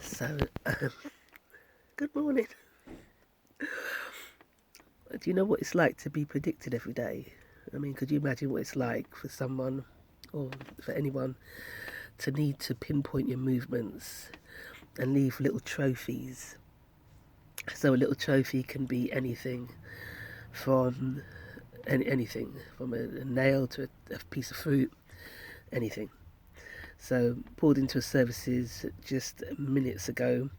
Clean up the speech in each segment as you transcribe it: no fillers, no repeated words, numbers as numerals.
So, good morning. Do you know what it's like to be predicted every day? I mean, could you imagine what it's like for someone or for anyone to need to pinpoint your movements and leave little trophies? So, a little trophy can be anything from anything, from a nail to a piece of fruit, anything. So, pulled into a services just minutes ago,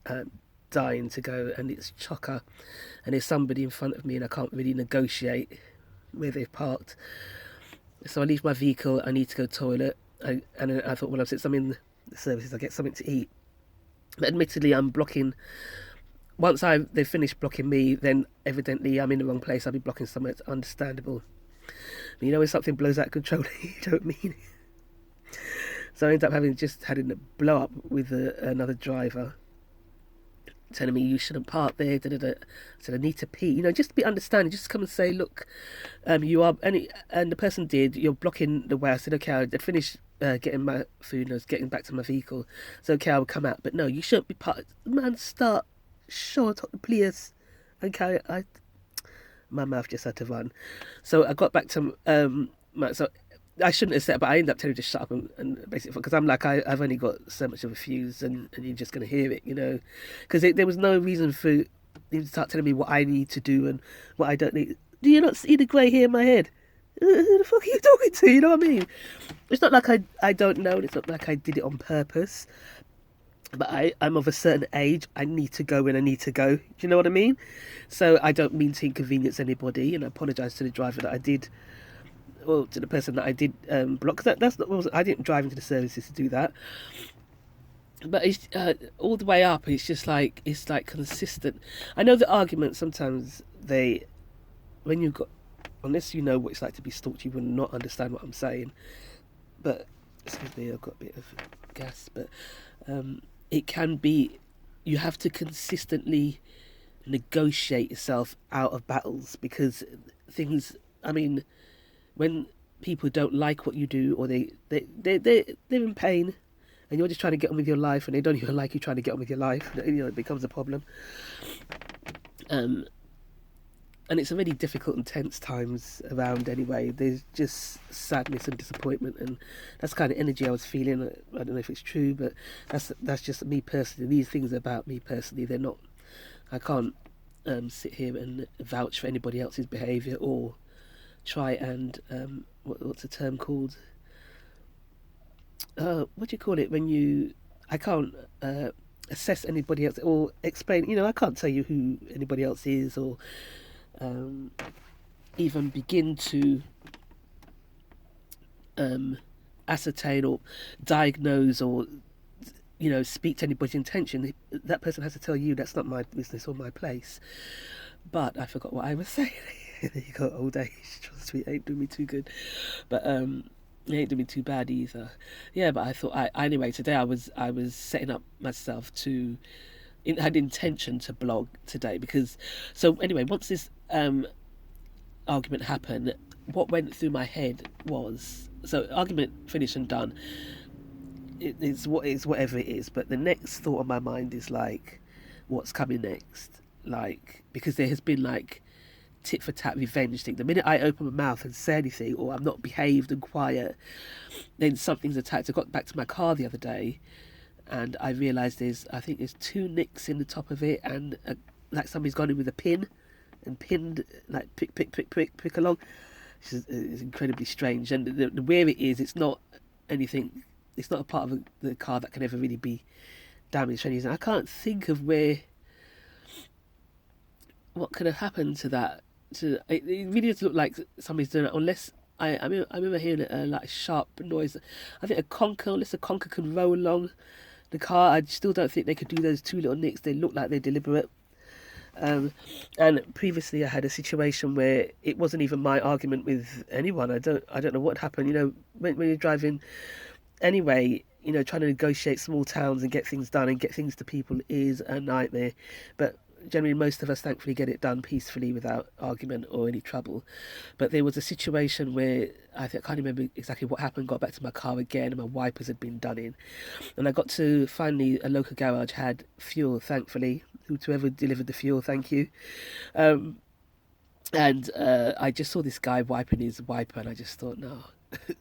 uh, dying to go, and it's chocker, and there's somebody in front of me, and I can't really negotiate where they've parked. So I leave my vehicle. I need to go toilet, and I thought, well, since I'm in the services, I get something to eat. But admittedly, I'm blocking. Once they've finished blocking me, then evidently I'm in the wrong place. I'll be blocking somewhere. It's understandable. But you know when something blows out of control, you don't mean it. So I ended up having a blow up with another driver, telling me you shouldn't park there. Da, da, da. I said I need to pee. Just to be understanding, just come and say, look, you are, and the person did. You're blocking the way. I said, okay, I'd finished getting my food and I was getting back to my vehicle. So okay, I would come out, but no, you shouldn't be parked. Man, start short, please. Okay, my mouth just had to run. So I got back to so I shouldn't have said it, but I ended up telling him to shut up and basically, because I'm like, I've only got so much of a fuse, and you're just going to hear it, because there was no reason for him to start telling me what I need to do and what I don't need. Do you not see the grey hair in my head? Who the fuck are you talking to? You know what I mean? It's not like I don't know, and it's not like I did it on purpose. But I'm of a certain age. I need to go when I need to go. Do you know what I mean? So I don't mean to inconvenience anybody, and I apologise to the driver that I did, well, to the person that I did block. That's not. I didn't drive into the services to do that. But it's all the way up. It's like consistent. I know the argument sometimes when you've got, unless you know what it's like to be stalked, you will not understand what I'm saying. But excuse me, I've got a bit of gas. But it can be, you have to consistently negotiate yourself out of battles, because things. I mean, when people don't like what you do, or they're in pain, and you're just trying to get on with your life, and they don't even like you trying to get on with your life, it becomes a problem. And it's a really difficult and tense times around anyway. There's just sadness and disappointment, and that's the kind of energy I was feeling. I don't know if it's true, but that's just me personally. These things are about me personally. They're not. I can't sit here and vouch for anybody else's behaviour, or try and what's the term called? What do you call it when you? I can't assess anybody else or explain. I can't tell you who anybody else is, or even begin to ascertain or diagnose, or speak to anybody's intention. That person has to tell you that's not my business or my place. But I forgot what I was saying. There you go, old age. Trust me, it ain't doing me too good. But it ain't doing me too bad either. Yeah, but I thought anyway, today I was setting up myself to had intention to blog today, because so anyway, once this argument happened, what went through my head was, so argument finished and done. It's whatever it is, but the next thought on my mind is like, what's coming next? Like, because there has been like tit for tat revenge thing. The minute I open my mouth and say anything, or I'm not behaved and quiet, then something's attacked. I got back to my car the other day, and I realised there's 2 nicks in the top of it, and like somebody's gone in with a pin and pinned, like pick along. It's incredibly strange, and where it is, it's not anything. It's not a part of the car that can ever really be damaged for any reason. I can't think of what could have happened to that. It really does look like somebody's doing it, unless I remember hearing like a sharp noise. I think unless a conker can roll along the car, I still don't think they could do those 2 little nicks. They look like they're deliberate. And previously I had a situation where it wasn't even my argument with anyone. I don't know what happened. When you're driving anyway, trying to negotiate small towns and get things done and get things to people is a nightmare. But generally most of us thankfully get it done peacefully without argument or any trouble. But there was a situation where I can't remember exactly what happened. Got back to my car again, and my wipers had been done in, and I got to finally a local garage had fuel. Thankfully, whoever delivered the fuel, thank you. Um, and I just saw this guy wiping his wiper, and I just thought, no.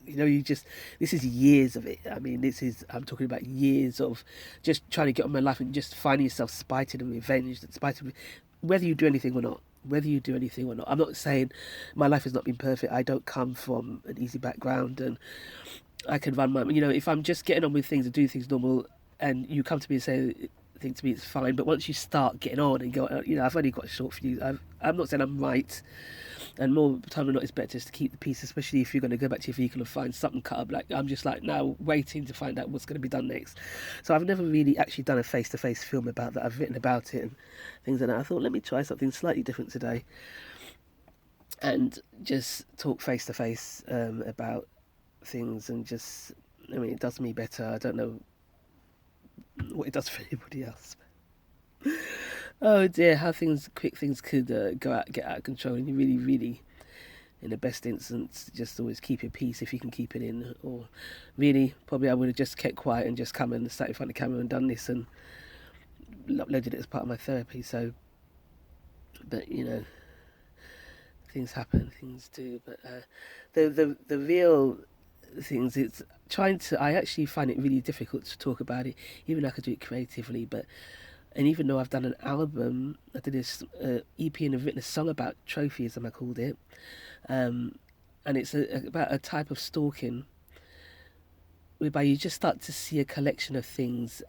This is years of it. I mean, I'm talking about years of just trying to get on my life and just finding yourself spited and revenged and spited, whether you do anything or not. Whether you do anything or not. I'm not saying my life has not been perfect. I don't come from an easy background, and I can run my, if I'm just getting on with things and doing things normal, and you come to me and say things to me, it's fine. But once you start getting on and go, I've only got a short fuse. I'm not saying I'm right. And more time than not, it's better just to keep the peace, especially if you're going to go back to your vehicle and find something cut up. Like, I'm just like now waiting to find out what's going to be done next. So I've never really actually done a face-to-face film about that. I've written about it and things like that. I thought, let me try something slightly different today and just talk face-to-face about things, and just, it does me better. I don't know what it does for anybody else. Oh dear, how quick things could get out of control, and you really, really, in the best instance, just always keep your peace if you can keep it in. Or really, probably I would have just kept quiet and just come and sat in front of the camera and done this and uploaded it as part of my therapy. So, but things happen, things do. But the real things, it's trying to. I actually find it really difficult to talk about it, even though I could do it creatively, but. And even though I've done an album, I did this EP and I've written a song about trophysm, I called it. And it's about a type of stalking whereby you just start to see a collection of things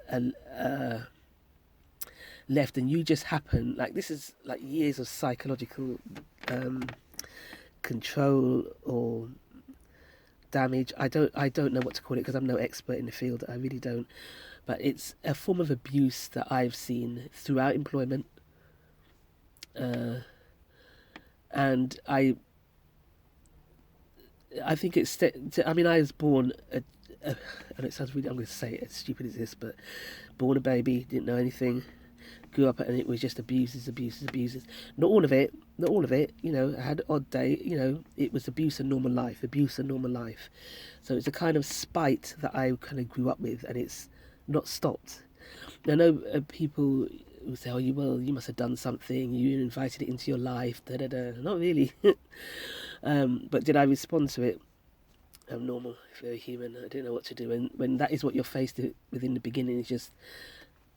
left, and you just happen, like, this is like years of psychological control or damage. I don't know what to call it because I'm no expert in the field. I really don't. But it's a form of abuse that I've seen throughout employment, and I think it's. I mean, I was born. And it sounds really. I'm going to say it as stupid as this, but born a baby, didn't know anything, grew up, and it was just abuses. Not all of it. I had odd day. It was abuse and normal life. So it's a kind of spite that I kind of grew up with, and it's not stopped. I know people who say, you must have done something, you invited it into your life, Not really. But did I respond to it? I'm normal, very human. I didn't know what to do. And when that is what you're faced with in the beginning, it's just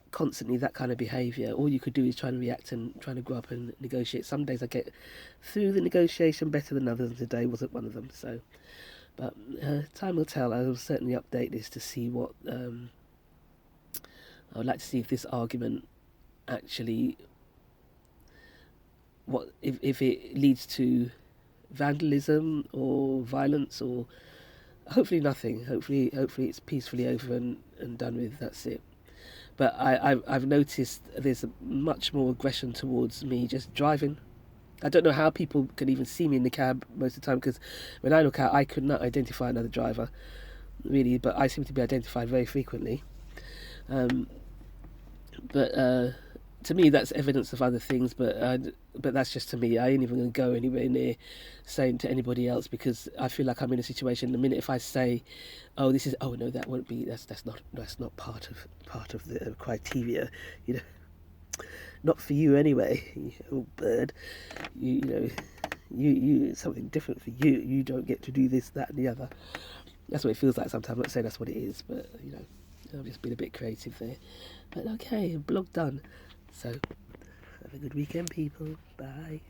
constantly that kind of behaviour. All you could do is try and react and try to grow up and negotiate. Some days I get through the negotiation better than others, and today wasn't one of them. So, but time will tell. I will certainly update this to see what... I would like to see if this argument actually, if it leads to vandalism or violence, or hopefully nothing. Hopefully it's peacefully over and done with. That's it. But I've noticed there's much more aggression towards me just driving. I don't know how people can even see me in the cab most of the time, because when I look out, I could not identify another driver, really. But I seem to be identified very frequently. But to me, that's evidence of other things. But that's just to me. I ain't even going to go anywhere near saying to anybody else, because I feel like I'm in a situation. The minute if I say, no, that won't be. That's not part of the criteria. Not for you anyway. You bird. You it's something different for you. You don't get to do this, that, and the other. That's what it feels like sometimes. I'm not saying that's what it is, but I've just been a bit creative there. But okay, blog done. So, have a good weekend, people. Bye.